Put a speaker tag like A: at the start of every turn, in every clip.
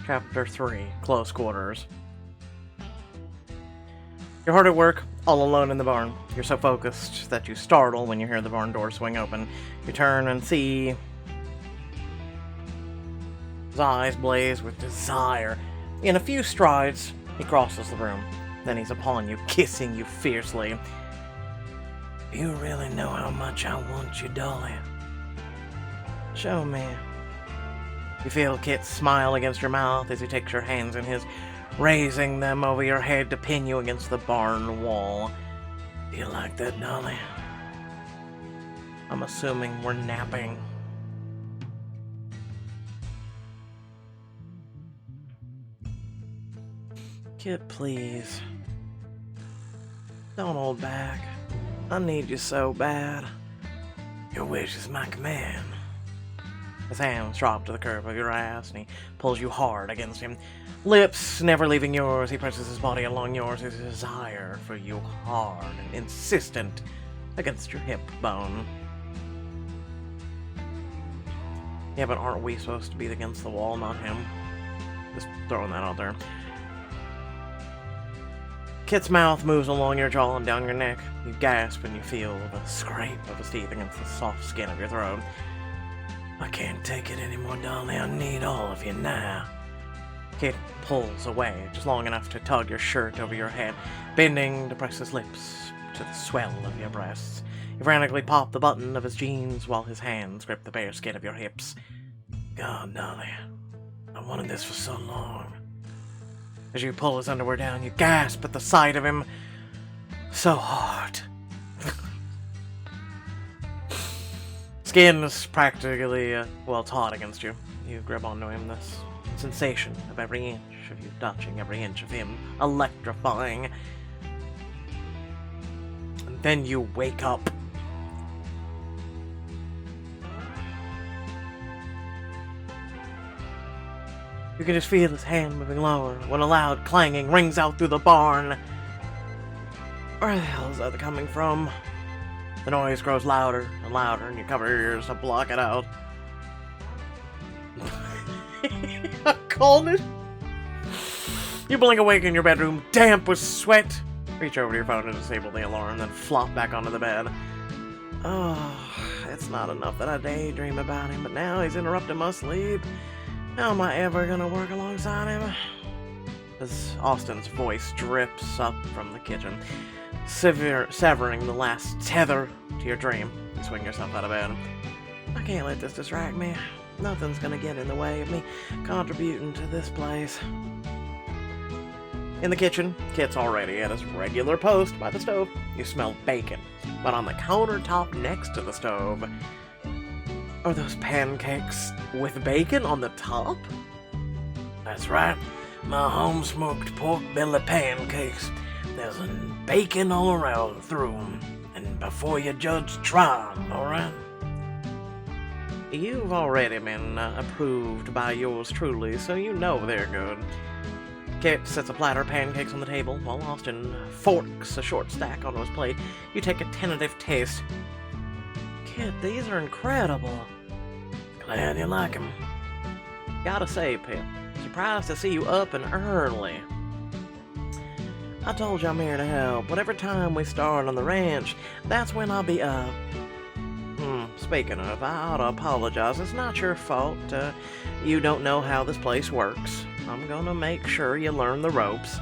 A: Chapter 3, Close Quarters. You're hard at work, all alone in the barn. You're so focused that you startle when you hear the barn door swing open. You turn and see... His eyes blaze with desire. In a few strides, he crosses the room. Then he's upon you, kissing you fiercely. You really know how much I want you, Dolly. Show me. You feel Kit's smile against your mouth as he takes your hands in his, raising them over your head to pin you against the barn wall. Do you like that, Dolly? I'm assuming we're napping. Kit, please. Don't hold back. I need you so bad. Your wish is my command. His hands drop to the curve of your ass, and he pulls you hard against him. Lips never leaving yours, he presses his body along yours, his desire for you hard and insistent against your hip bone. Yeah, but aren't we supposed to be against the wall, not him? Just throwing that out there. Kit's mouth moves along your jaw and down your neck. You gasp and you feel the scrape of his teeth against the soft skin of your throat. I can't take it anymore, Dolly. I need all of you now. Kit pulls away, just long enough to tug your shirt over your head, bending to press his lips to the swell of your breasts. You frantically pop the button of his jeans while his hands grip the bare skin of your hips. God, Dolly, I wanted this for so long. As you pull his underwear down, you gasp at the sight of him. So hard. Skin is practically, it's hot against you. You grab onto him, this sensation of every inch of you touching, every inch of him electrifying. And then you wake up. You can just feel his hand moving lower when a loud clanging rings out through the barn. Where the hell is that coming from? The noise grows louder and louder, and you cover your ears to block it out. Coldness? You blink awake in your bedroom, damp with sweat. Reach over to your phone to disable the alarm, then flop back onto the bed. Oh, it's not enough that I daydream about him, but now he's interrupting my sleep. How am I ever gonna work alongside him? As Austin's voice drips up from the kitchen, severing the last tether to your dream. You swing yourself out of bed. I can't let this distract me. Nothing's gonna get in the way of me contributing to this place. In the kitchen, Kit's already at his regular post by the stove. You smell bacon, but on the countertop next to the stove are those pancakes with bacon on the top? That's right, my home-smoked pork belly pancakes. There's bacon all around through them, and before you judge, try them, alright? You've already been approved by yours truly, so you know they're good. Kit sets a platter of pancakes on the table, while Austin forks a short stack onto his plate. You take a tentative taste. Kit, these are incredible. Glad you like them. Gotta say, Pip, surprised to see you up and early. I told you I'm here to help. Whatever time we start on the ranch, that's when I'll be up. Speaking of, I ought to apologize. It's not your fault. You don't know how this place works. I'm gonna make sure you learn the ropes.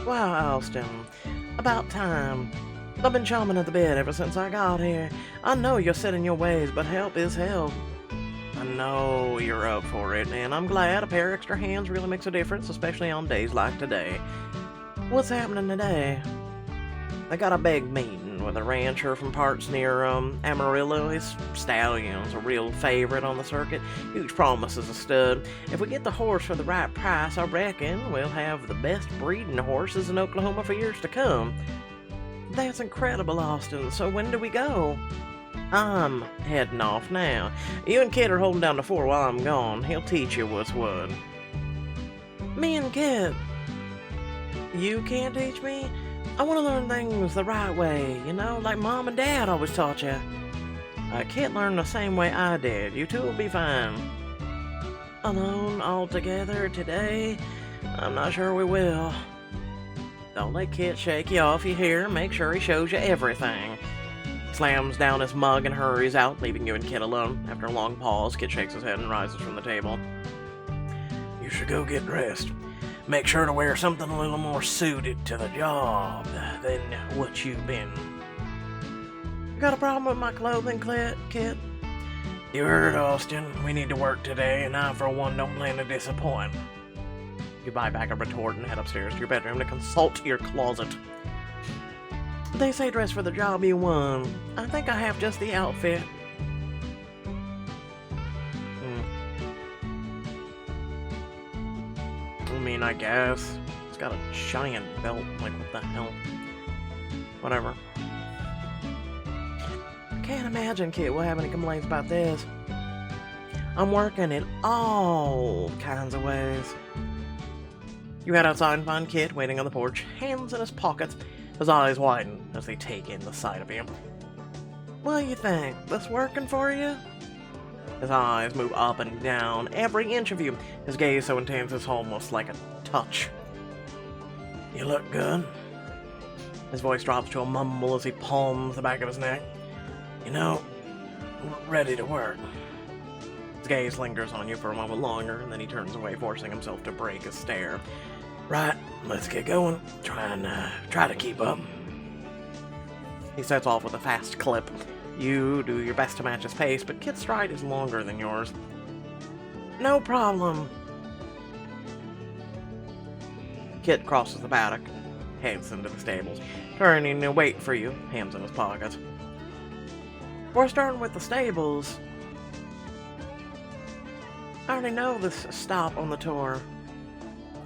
A: Wow, Austin. About time. I've been chomping at the bit ever since I got here. I know you're set in your ways, but help is help. I know you're up for it, and I'm glad a pair of extra hands really makes a difference, especially on days like today. What's happening today? I got a big meeting with a rancher from parts near Amarillo. His stallion's a real favorite on the circuit. Huge promises a stud. If we get the horse for the right price, I reckon we'll have the best breeding horses in Oklahoma for years to come. That's incredible, Austin. So when do we go? I'm heading off now. You and Kit are holding down the fort while I'm gone. He'll teach you what's what. Me and Kit? You can't teach me? I want to learn things the right way, you know, like Mom and Dad always taught you. Kit learned the same way I did. You two will be fine. alone altogether today? I'm not sure we will. Don't let Kit shake you off, you hear? Make sure he shows you everything. Slams down his mug and hurries out, leaving you and Kit alone. After a long pause, Kit shakes his head and rises from the table. You should go get dressed. Make sure to wear something a little more suited to the job than what you've been. Got a problem with my clothing, Kit? You heard, Austin. We need to work today, and I, for one, don't plan to disappoint. You buy back a retort and head upstairs to your bedroom to consult your closet. They say dress for the job you want. I think I have just the outfit. I mean, I guess. It's got a giant belt. Like, what the hell? Whatever. Can't imagine Kit will have any complaints about this. I'm working in all kinds of ways. You head outside and find Kit waiting on the porch, hands in his pockets. His eyes widen as they take in the sight of you. What do you think? This working for you? His eyes move up and down, every inch of you. His gaze so intense it's almost like a touch. You look good. His voice drops to a mumble as he palms the back of his neck. You know, we're ready to work. His gaze lingers on you for a moment longer, and then he turns away, forcing himself to break a stare. Right, let's get going. Try to keep up. He sets off with a fast clip. You do your best to match his pace, but Kit's stride is longer than yours. No problem. Kit crosses the paddock, heads into the stables, turning to wait for you, hands in his pockets. We're starting with the stables. I already know this stop on the tour.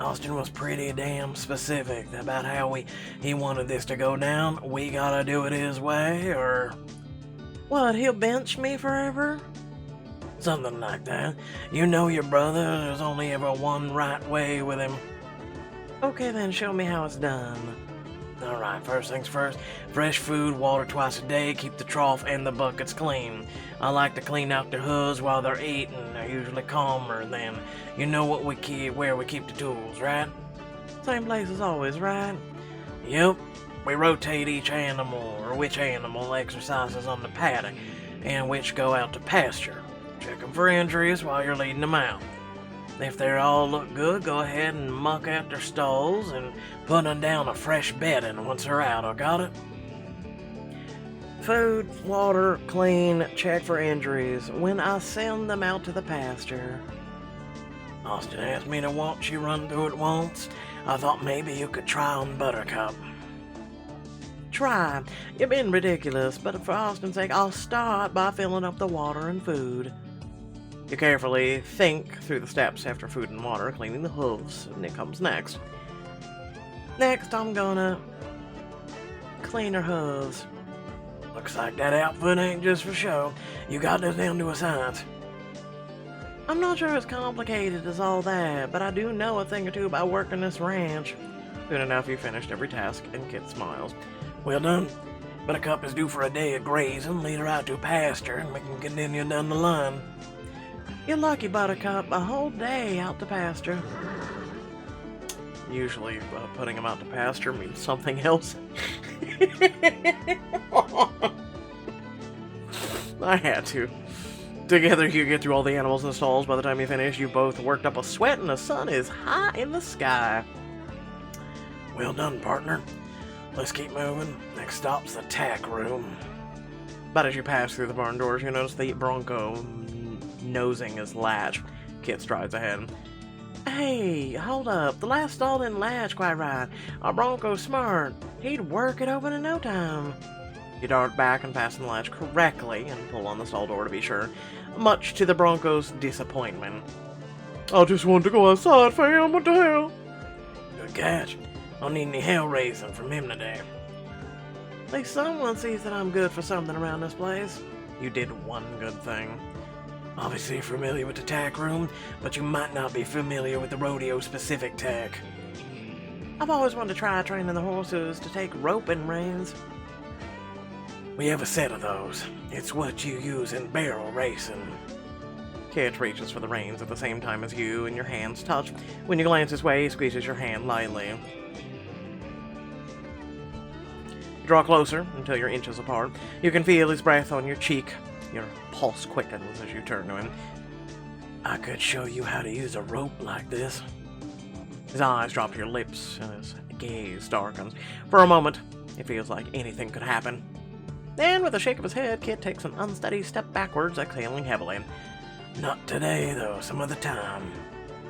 A: Austin was pretty damn specific about how he wanted this to go down. We gotta do it his way, or... What, he'll bench me forever? Something like that. You know your brother, there's only ever one right way with him. Okay then, show me how it's done. Alright, first things first. Fresh food, water twice a day, keep the trough and the buckets clean. I like to clean out their hoods while they're eating. They're usually calmer then. You know what where we keep the tools, right? Same place as always, right? Yep. We rotate each animal, or which animal exercises on the paddock, and which go out to pasture. Check them for injuries while you're leading them out. If they all look good, go ahead and muck out their stalls and put them down a fresh bedding once they're out, I got it? Food, water, clean, check for injuries when I send them out to the pasture. Austin asked me to watch you run through it once. I thought maybe you could try on Buttercup. Try. You've been ridiculous, but for Austin's sake, I'll start by filling up the water and food. You carefully think through the steps after food and water, cleaning the hooves, and it comes next. Next, I'm gonna clean her hooves. Looks like that outfit ain't just for show. You got this down to a science. I'm not sure it's complicated as all that, but I do know a thing or two about working this ranch. Soon enough, you finished every task, and Kit smiles. Well done. Buttercup is due for a day of grazing. Lead her out to a pasture, and we can continue down the line. You're lucky, Buttercup. A whole day out to pasture. Usually, putting them out to pasture means something else. I had to. Together, you get through all the animals in the stalls. By the time you finish, you both worked up a sweat, and the sun is high in the sky. Well done, partner. Let's keep moving. Next stop's the tack room. But as you pass through the barn doors, you notice the Bronco nosing his latch. Kit strides ahead. Hey, hold up. The last stall didn't latch quite right. Our Bronco's smart. He'd work it open in no time. You dart back and fasten the latch correctly and pull on the stall door to be sure, much to the Bronco's disappointment. I just wanted to go outside, fam. What the hell? Good catch. Don't need any hell raising from him today. At least someone sees that I'm good for something around this place. You did one good thing. Obviously you're familiar with the tack room, but you might not be familiar with the rodeo-specific tack. I've always wanted to try training the horses to take roping reins. We have a set of those. It's what you use in barrel racing. Kit reaches for the reins at the same time as you, and your hands touch. When you glance his way, he squeezes your hand lightly. You draw closer until you're inches apart. You can feel his breath on your cheek. Your pulse quickens as you turn to him. I could show you how to use a rope like this. His eyes drop to your lips, and his gaze darkens. For a moment, it feels like anything could happen. Then, with a shake of his head, Kit takes an unsteady step backwards, exhaling heavily. Not today, though, some other time.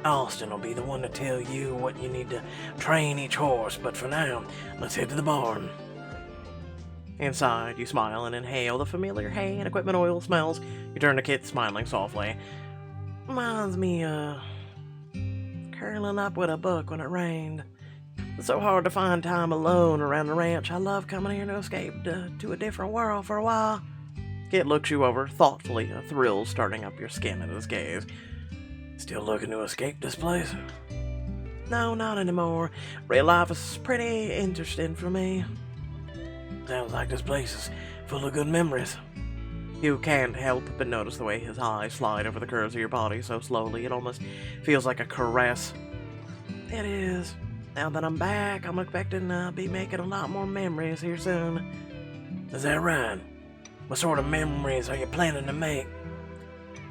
A: Austin will be the one to tell you what you need to train each horse, but for now, let's head to the barn. Inside, you smile and inhale the familiar hay and equipment oil smells. You turn to Kit, smiling softly. Reminds me of curling up with a book when it rained. It's so hard to find time alone around the ranch. I love coming here to escape to a different world for a while. Kit looks you over thoughtfully, a thrill starting up your skin at his gaze. Still looking to escape this place? No, not anymore. Real life is pretty interesting for me. Sounds like this place is full of good memories. You can't help but notice the way his eyes slide over the curves of your body so slowly it almost feels like a caress. It is. Now that I'm back, I'm expecting to be making a lot more memories here soon. Is that right? What sort of memories are you planning to make?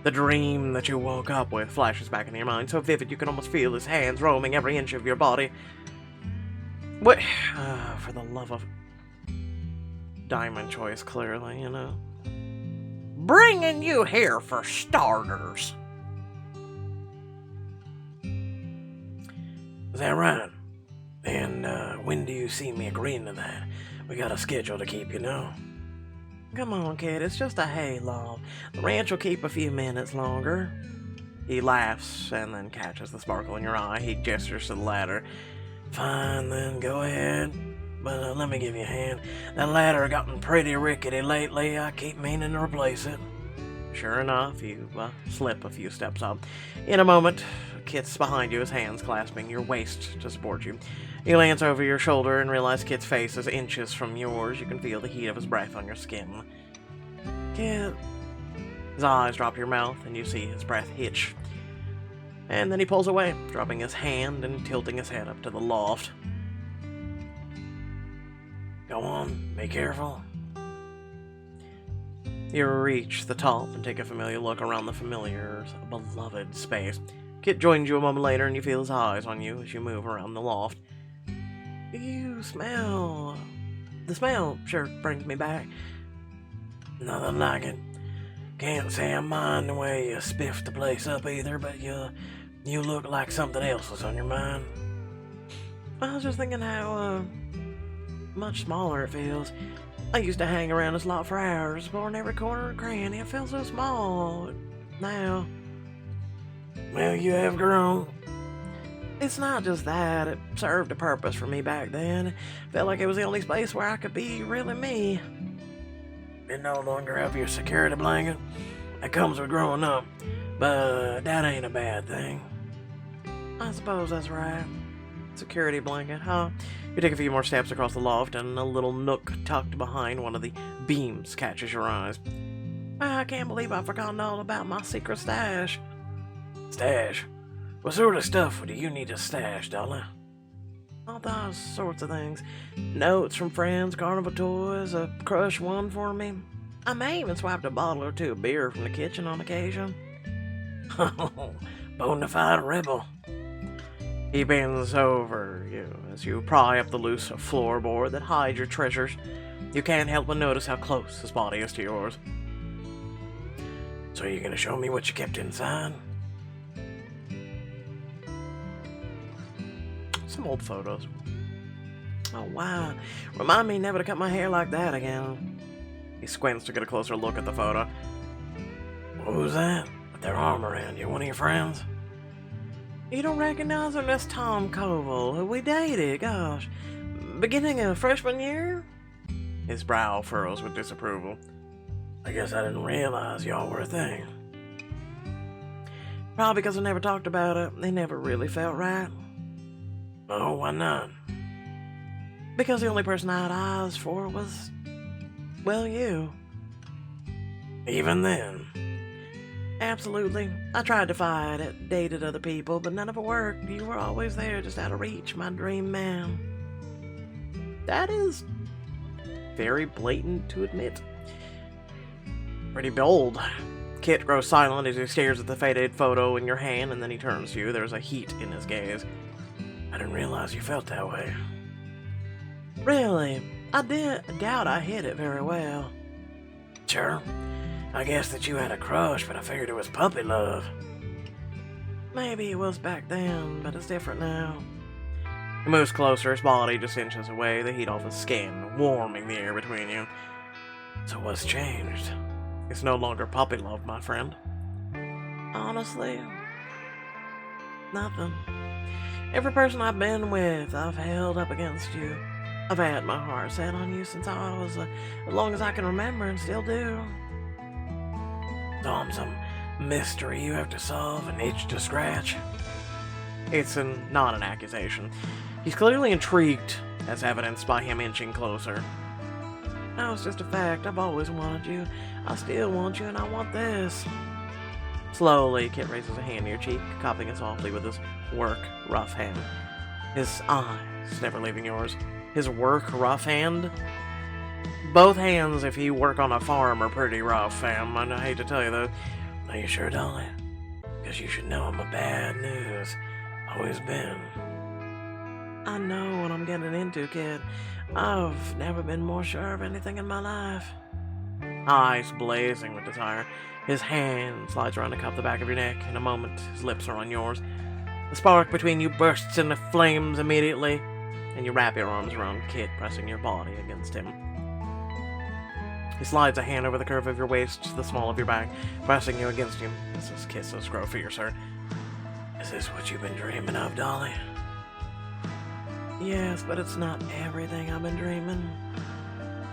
A: The dream that you woke up with flashes back into your mind, so vivid you can almost feel his hands roaming every inch of your body. What? For the love of... Diamond choice, clearly, you know. Bringing you here for starters. Is that right? And when do you see me agreeing to that? We got a schedule to keep, you know. Come on, kid, it's just a hayloft. The ranch will keep a few minutes longer. He laughs and then catches the sparkle in your eye. He gestures to the ladder. Fine, then, go ahead. But let me give you a hand. That ladder gotten pretty rickety lately. I keep meaning to replace it. Sure enough, you slip a few steps up. In a moment, Kit's behind you, his hands clasping your waist to support you. You glance over your shoulder and realize Kit's face is inches from yours. You can feel the heat of his breath on your skin. Kit. His eyes drop to your mouth, and you see his breath hitch. And then he pulls away, dropping his hand and tilting his head up to the loft. Go on, be careful. You reach the top and take a familiar look around the familiar, beloved space. Kit joins you a moment later, and you feel his eyes on you as you move around the loft. You smell... The smell sure brings me back. Nothing like it. Can't say I mind the way you spiffed the place up either, but you look like something else was on your mind. I was just thinking how, much smaller it feels. I used to hang around this lot for hours, exploring every corner and cranny. It felt so small. Now... Well, you have grown. It's not just that. It served a purpose for me back then. It felt like it was the only space where I could be really me. You no longer have your security blanket. That comes with growing up. But that ain't a bad thing. I suppose that's right. Security blanket, huh? You take a few more steps across the loft, and a little nook tucked behind one of the beams catches your eyes. I can't believe I've forgotten all about my secret stash. Stash? What sort of stuff do you need to stash, darling? All those sorts of things. Notes from friends, carnival toys, a crush won for me. I may even swiped a bottle or two of beer from the kitchen on occasion. Oh, bona fide rebel. He bends over you as you pry up the loose floorboard that hides your treasures. You can't help but notice how close his body is to yours. So you're gonna show me what you kept inside? Some old photos. Oh, wow. Remind me never to cut my hair like that again. He squints to get a closer look at the photo. Who's that? With their arm around you? One of your friends? You don't recognize him? That's Tom Koval, who we dated, gosh. Beginning of freshman year? His brow furrows with disapproval. I guess I didn't realize y'all were a thing. Probably because I never talked about it. They never really felt right. Oh, why not? Because the only person I had eyes for was, well, you. Even then? Absolutely. I tried to fight it, dated other people, but none of it worked. You were always there, just out of reach, my dream man. That is very blatant to admit. Pretty bold. Kit grows silent as he stares at the faded photo in your hand, and then he turns to you. There's a heat in his gaze. I didn't realize you felt that way. Really? I doubt I hid it very well. Sure. I guess that you had a crush, but I figured it was puppy love. Maybe it was back then, but it's different now. He moves closer, his body just inches away, the heat off his skin, warming the air between you. So what's changed? It's no longer puppy love, my friend. Honestly, nothing. Every person I've been with, I've held up against you. I've had my heart set on you since I was as long as I can remember, and still do. Tom, some mystery you have to solve, an itch to scratch. It's not an accusation. He's clearly intrigued, as evidenced by him inching closer. No, it's just a fact. I've always wanted you. I still want you, and I want this. Slowly, Kit raises a hand to your cheek, cupping it softly with his work, rough hand. His eyes never leaving yours. His work, rough hand? Both hands, if you work on a farm, are pretty rough, fam. I hate to tell you that. Are you sure, Dolly? Because you should know I'm a bad news. Always been. I know what I'm getting into, kid. I've never been more sure of anything in my life. Eyes blazing with desire. His hand slides around to cup the back of your neck. In a moment, his lips are on yours. The spark between you bursts into flames immediately, and you wrap your arms around Kit, pressing your body against him. He slides a hand over the curve of your waist to the small of your back, pressing you against him as his kisses grow fiercer. Is this what you've been dreaming of, Dolly? Yes, but it's not everything I've been dreaming.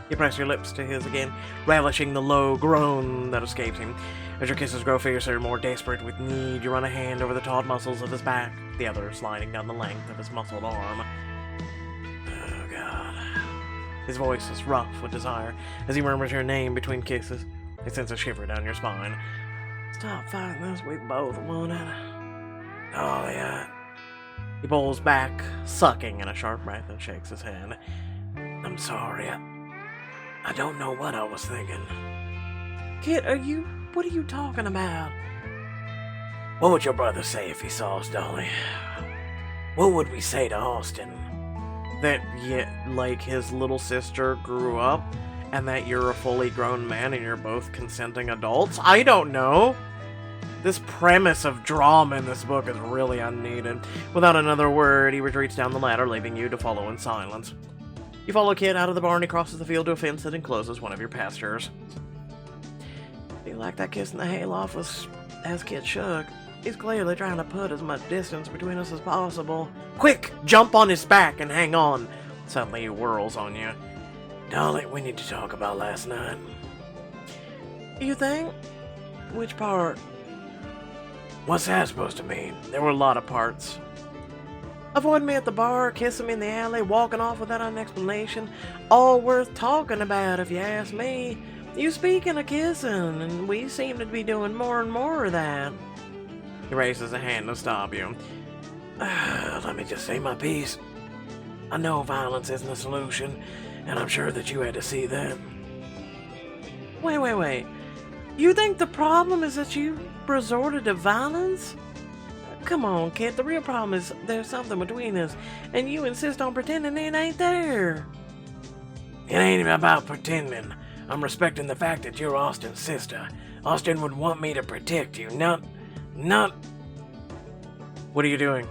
A: You press your lips to his again, relishing the low groan that escapes him. As your kisses grow fiercer, more desperate with need, you run a hand over the taut muscles of his back, the other sliding down the length of his muscled arm. Oh, God. His voice is rough with desire as he murmurs your name between kisses. It sends a shiver down your spine. Stop fighting this, we both want it. Oh, yeah. He pulls back, sucking in a sharp breath, and shakes his head. I'm sorry. I don't know what I was thinking. Kit, what are you talking about? What would your brother say if he saw us, Dolly? What would we say to Austin? That, like, his little sister grew up, and that you're a fully grown man and you're both consenting adults? I don't know. This premise of drama in this book is really unneeded. Without another word, he retreats down the ladder, leaving you to follow in silence. You follow Kit out of the barn. He crosses the field to a fence that encloses one of your pastures. I feel like that kiss in the hayloft has Kit shook. He's clearly trying to put as much distance between us as possible. Quick! Jump on his back and hang on! Suddenly he whirls on you. Dolly, we need to talk about last night. You think? Which part? What's that supposed to mean? There were a lot of parts. Avoiding me at the bar, kissing me in the alley, walking off without an explanation. All worth talking about, if you ask me. You speaking of kissing, and we seem to be doing more and more of that. He raises a hand to stop you. Let me just say my piece. I know violence isn't a solution, and I'm sure that you had to see that. Wait. You think the problem is that you resorted to violence? Come on, Kit, the real problem is there's something between us, and you insist on pretending it ain't there. It ain't about pretending. I'm respecting the fact that you're Austin's sister. Austin would want me to protect you, not... What are you doing?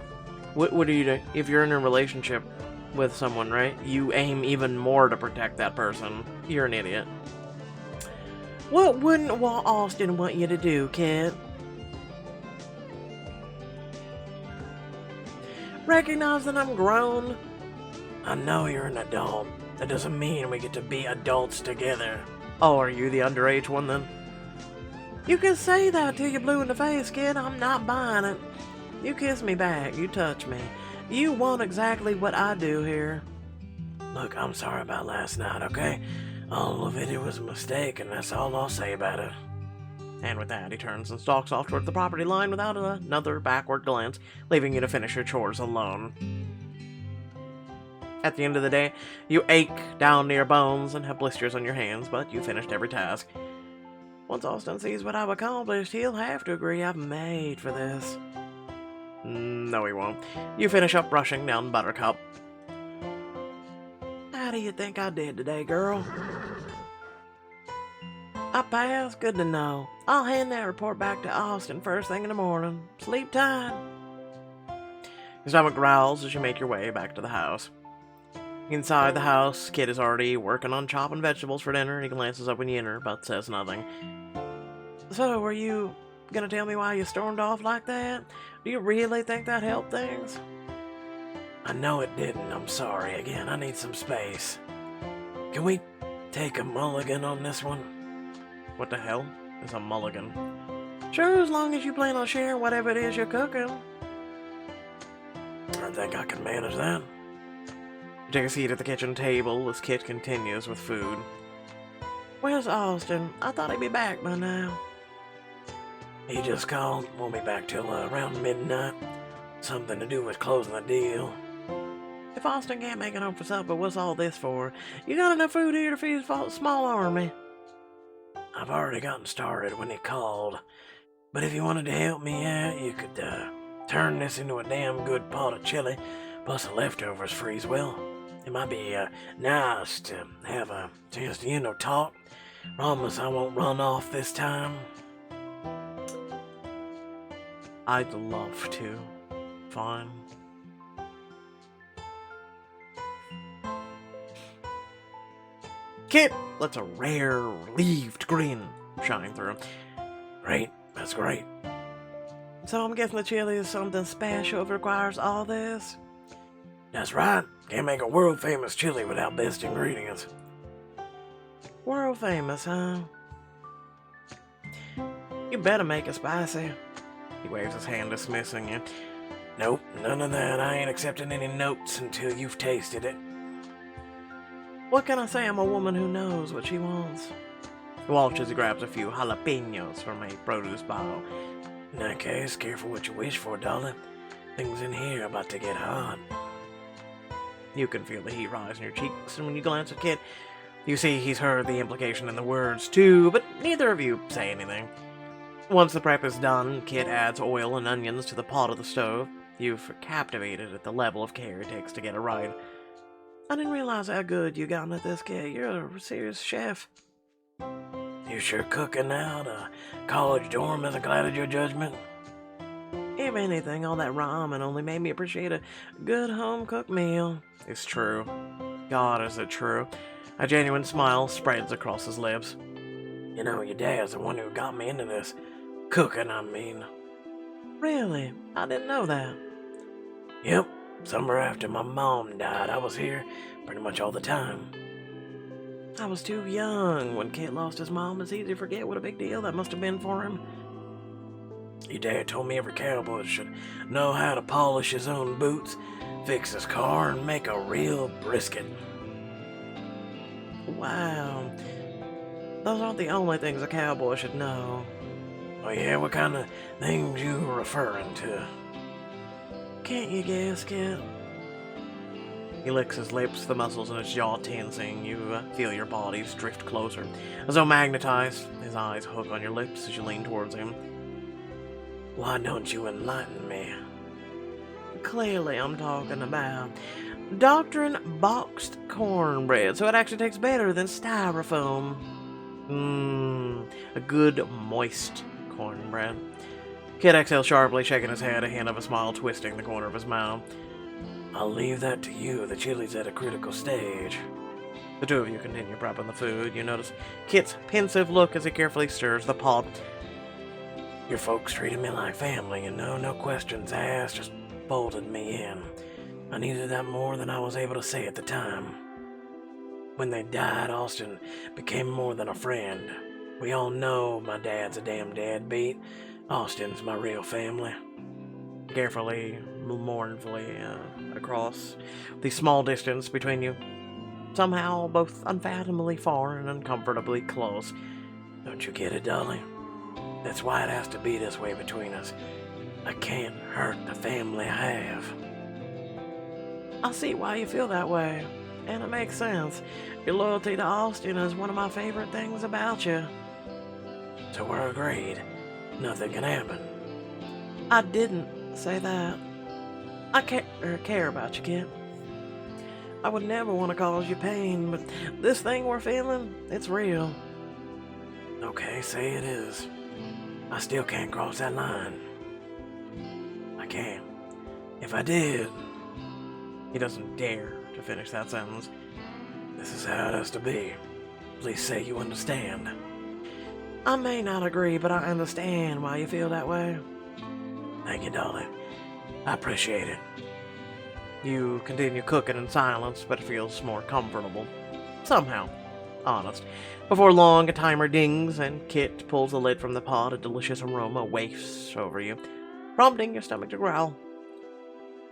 A: What are you doing? If you're in a relationship with someone, right, you aim even more to protect that person. You're an idiot. What wouldn't Austin want you to do, Kit? Recognize that I'm grown. I know you're an adult. That doesn't mean we get to be adults together. Oh, are you the underage one then? You can say that till you're blue in the face, kid. I'm not buying it. You kiss me back. You touch me. You want exactly what I do here. Look, I'm sorry about last night, okay? All of it was a mistake, and that's all I'll say about it. And with that, he turns and stalks off towards the property line without another backward glance, leaving you to finish your chores alone. At the end of the day, you ache down to your bones and have blisters on your hands, but you finished every task. Once Austin sees what I've accomplished, he'll have to agree I've made for this. No, he won't. You finish up brushing down Buttercup. How do you think I did today, girl? I passed? Good to know. I'll hand that report back to Austin first thing in the morning. Sleep tight. Your stomach growls as you make your way back to the house. Inside the house, Kit is already working on chopping vegetables for dinner. He glances up when you enter, but says nothing. So, were you gonna tell me why you stormed off like that? Do you really think that helped things? I know it didn't. I'm sorry again. I need some space. Can we take a mulligan on this one? What the hell is a mulligan? Sure, as long as you plan on sharing whatever it is you're cooking. I think I can manage that. You take a seat at the kitchen table as Kit continues with food. Where's Austin? I thought he'd be back by now. He just called. Won't be back till around midnight. Something to do with closing the deal. If Austin can't make it home for supper, what's all this for? You got enough food here to feed a small army. I've already gotten started when he called. But if you wanted to help me out, you could turn this into a damn good pot of chili, plus the leftovers freeze well. It might be nice to have a chance to, talk. Promise I won't run off this time. I'd love to. Fine. Kit lets a rare, relieved grin shine through. Great, that's great. So I'm guessing the chili is something special if it requires all this? That's right. Can't make a world-famous chili without best ingredients. World famous, huh? You better make it spicy. He waves his hand, dismissing you. Nope, none of that. I ain't accepting any notes until you've tasted it. What can I say? I'm a woman who knows what she wants. He watches. He grabs a few jalapenos from a produce bottle. In that case, careful what you wish for, darling. Things in here are about to get hot. You can feel the heat rise in your cheeks, and when you glance at Kit, you see he's heard the implication in the words too, but neither of you say anything. Once the prep is done, Kit adds oil and onions to the pot of the stove. You've captivated at the level of care it takes to get it right. I didn't realize how good you gotten at this, Kit. You're a serious chef. You sure cooking now? The college dorm isn't glad at your judgment? If anything, all that ramen only made me appreciate a good home-cooked meal. It's true. God, is it true? A genuine smile spreads across his lips. You know, your dad's the one who got me into this. Cooking, I mean. Really? I didn't know that. Yep. Summer after my mom died, I was here pretty much all the time. I was too young. When Kit lost his mom, it's easy to forget what a big deal that must have been for him. Your dad told me every cowboy should know how to polish his own boots, fix his car, and make a real brisket. Wow. Those aren't the only things a cowboy should know. Oh yeah, what kind of things you referring to? Can't you guess, Kit? He licks his lips, the muscles in his jaw tensing. You feel your bodies drift closer. As though magnetized, his eyes hook on your lips as you lean towards him. Why don't you enlighten me? Clearly I'm talking about doctoring boxed cornbread, so it actually tastes better than styrofoam. A good moist cornbread. Kit exhales sharply, shaking his head, a hint of a smile twisting the corner of his mouth. I'll leave that to you. The chili's at a critical stage. The two of you continue prepping the food. You notice Kit's pensive look as he carefully stirs the pot. Your folks treated me like family, no questions asked, just folded me in. I needed that more than I was able to say at the time. When they died, Austin became more than a friend. We all know my dad's a damn deadbeat. Austin's my real family. Carefully, mournfully, across the small distance between you. Somehow, both unfathomably far and uncomfortably close. Don't you get it, darling? That's why it has to be this way between us. I can't hurt the family I have. I see why you feel that way, and it makes sense. Your loyalty to Austin is one of my favorite things about you. So we're agreed. Nothing can happen. I didn't say that. I care about you, kid. I would never want to cause you pain, but this thing we're feeling, it's real. Okay, say it is. I still can't cross that line. I can't. If I did... He doesn't dare to finish that sentence. This is how it has to be. Please say you understand. I may not agree, but I understand why you feel that way. Thank you, darling. I appreciate it. You continue cooking in silence, but it feels more comfortable. Somehow. Honest. Before long, a timer dings, and Kit pulls the lid from the pot. A delicious aroma wafts over you, prompting your stomach to growl.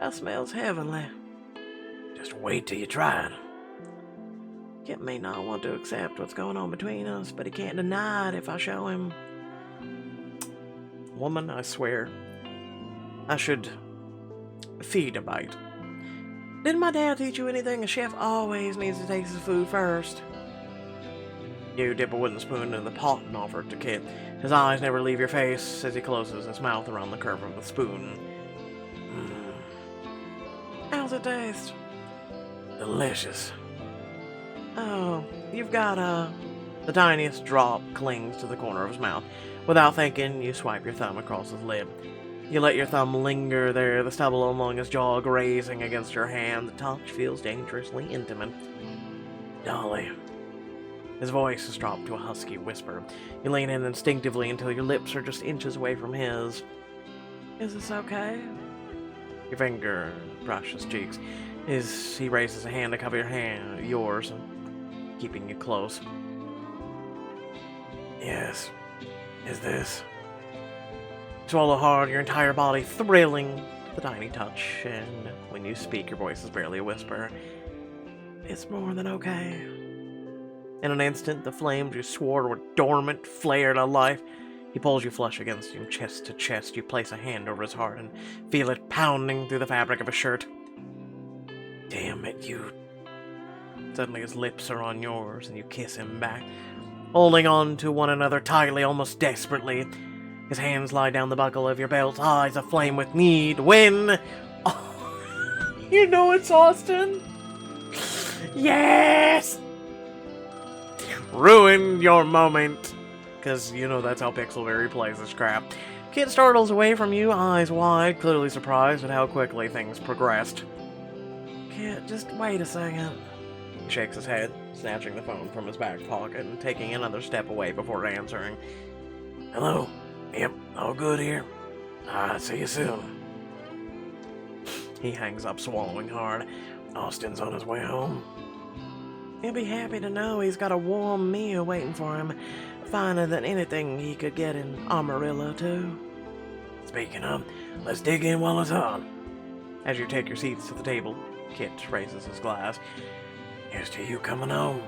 A: That smells heavenly. Just wait till you try it. Kit may not want to accept what's going on between us, but he can't deny it if I show him. Woman, I swear, I should feed a bite. Didn't my dad teach you anything? A chef always needs to taste his food first. You dip a wooden spoon into the pot and offer it to Kit. His eyes never leave your face as he closes his mouth around the curve of the spoon. How's it taste? Delicious. Oh, you've got The tiniest drop clings to the corner of his mouth. Without thinking, you swipe your thumb across his lip. You let your thumb linger there, the stubble along his jaw grazing against your hand. The touch feels dangerously intimate. Dolly. His voice has dropped to a husky whisper. You lean in instinctively until your lips are just inches away from his. Is this okay? Your finger brushes his cheeks. He raises a hand to cover yours, keeping you close. Yes. Is this? Swallow hard, your entire body thrilling to the tiny touch, and when you speak, your voice is barely a whisper. It's more than okay. In an instant, the flames you swore were dormant flare to life. He pulls you flush against him, chest to chest. You place a hand over his heart and feel it pounding through the fabric of his shirt. Damn it, you... Suddenly his lips are on yours, and you kiss him back, holding on to one another tightly, almost desperately. His hands lie down the buckle of your belt, eyes aflame with need, when... Oh, you know it's Austin! Yes! Ruined your moment. Because, you know, that's how Pixelberry plays this crap. Kid startles away from you, eyes wide, clearly surprised at how quickly things progressed. Kid, just wait a second. He shakes his head, snatching the phone from his back pocket and taking another step away before answering. Hello? Yep, all good here. Alright, see you soon. He hangs up, swallowing hard. Austin's on his way home. He'll be happy to know he's got a warm meal waiting for him, finer than anything he could get in Amarillo, too. Speaking of, let's dig in while it's hot. As you take your seats to the table, Kit raises his glass. Here's to you coming home.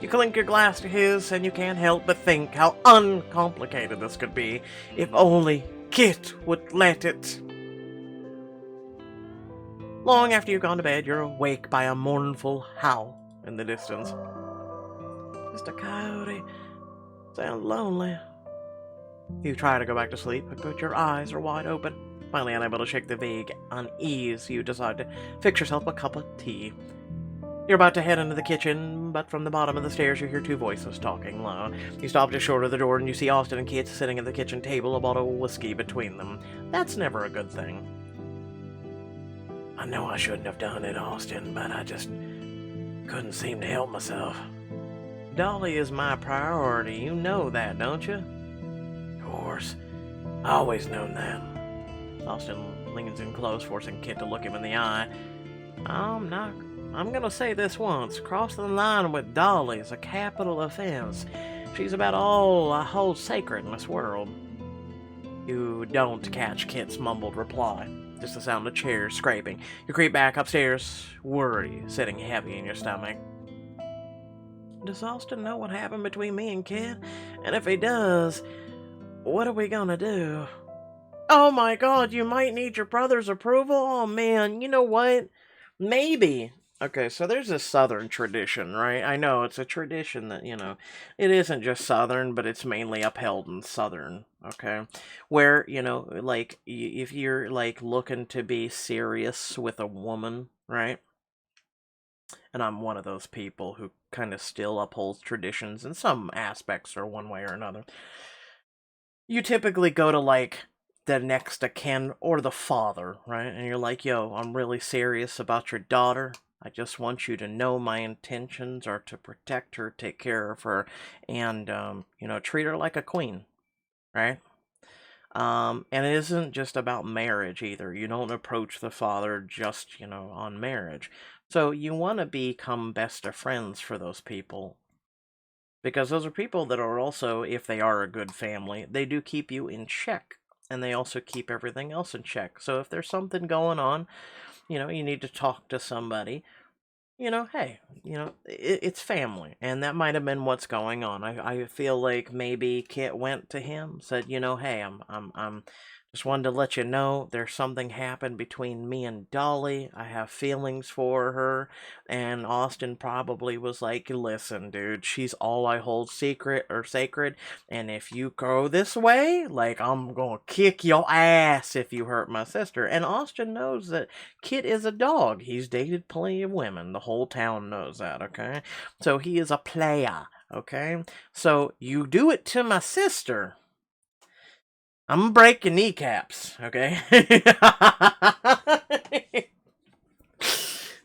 A: You clink your glass to his, and you can't help but think how uncomplicated this could be if only Kit would let it. Long after you've gone to bed, you're awake by a mournful howl in the distance. Just a coyote. Sounds lonely. You try to go back to sleep, but your eyes are wide open. Finally unable to shake the vague unease, you decide to fix yourself a cup of tea. You're about to head into the kitchen, but from the bottom of the stairs you hear two voices talking loud. You stop just short of the door and you see Austin and Kit sitting at the kitchen table, a bottle of whiskey between them. That's never a good thing. I know I shouldn't have done it, Austin, but I just couldn't seem to help myself. Dolly is my priority. You know that, don't you? Of course. I always known that. Austin leans in close, forcing Kit to look him in the eye. I'm gonna say this once. Crossing the line with Dolly is a capital offense. She's about all I hold sacred in this world. You don't catch Kit's mumbled reply. Just the sound of chairs scraping. You creep back upstairs, worry sitting heavy in your stomach. Does Austin know what happened between me and Kit? And if he does, What are we gonna do? Oh my god, you might need your brother's approval? Oh man, you know what? Maybe. Okay, so there's a southern tradition, right? I know it's a tradition that, it isn't just southern, but it's mainly upheld in southern, okay? Where, like, if you're, like, looking to be serious with a woman, right? And I'm one of those people who kind of still upholds traditions in some aspects or one way or another. You typically go to like the next of kin or the father, right? And you're like, yo, I'm really serious about your daughter. I just want you to know my intentions are to protect her, take care of her, and, treat her like a queen, right? And it isn't just about marriage either. You don't approach the father just, on marriage. So you want to become best of friends for those people because those are people that are also, if they are a good family, they do keep you in check. And they also keep everything else in check. So if there's something going on, you need to talk to somebody, hey, it's family. And that might have been what's going on. I feel like maybe Kit went to him, said, hey, I'm just wanted to let you know there's something happened between me and Dolly. I have feelings for her. And Austin probably was like, listen, dude, she's all I hold secret or sacred. And if you go this way, like, I'm going to kick your ass if you hurt my sister. And Austin knows that Kit is a dog. He's dated plenty of women. The whole town knows that, okay? So he is a player, okay? So you do it to my sister, I'm gonna break your kneecaps, okay?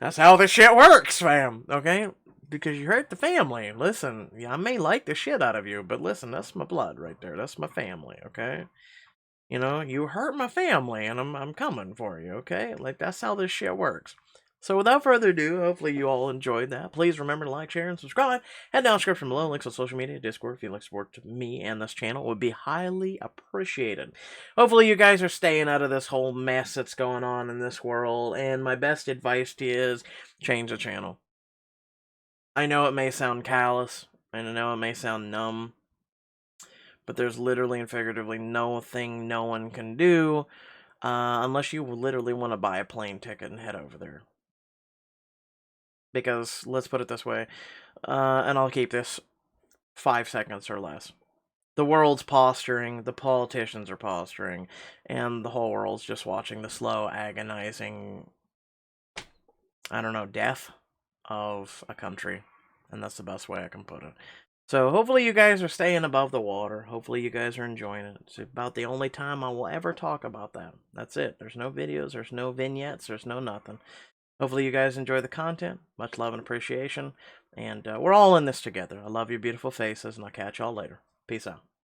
A: That's how this shit works, fam, okay? Because you hurt the family. Listen, I may like the shit out of you, but listen, that's my blood right there. That's my family, okay? You hurt my family, and I'm coming for you, okay? Like, that's how this shit works. So without further ado, hopefully you all enjoyed that. Please remember to like, share, and subscribe. Head down the description below, links on social media, Discord, if you'd like support to me and this channel, would be highly appreciated. Hopefully you guys are staying out of this whole mess that's going on in this world, and my best advice to you is change the channel. I know it may sound callous, and I know it may sound numb, but there's literally and figuratively no thing no one can do unless you literally want to buy a plane ticket and head over there. Because, let's put it this way, and I'll keep this 5 seconds or less. The world's posturing, the politicians are posturing, and the whole world's just watching the slow, agonizing, I don't know, death of a country. And that's the best way I can put it. So hopefully you guys are staying above the water. Hopefully you guys are enjoying it. It's about the only time I will ever talk about that. That's it. There's no videos, there's no vignettes, there's no nothing. Hopefully you guys enjoy the content. Much love and appreciation. And we're all in this together. I love your beautiful faces, and I'll catch y'all later. Peace out.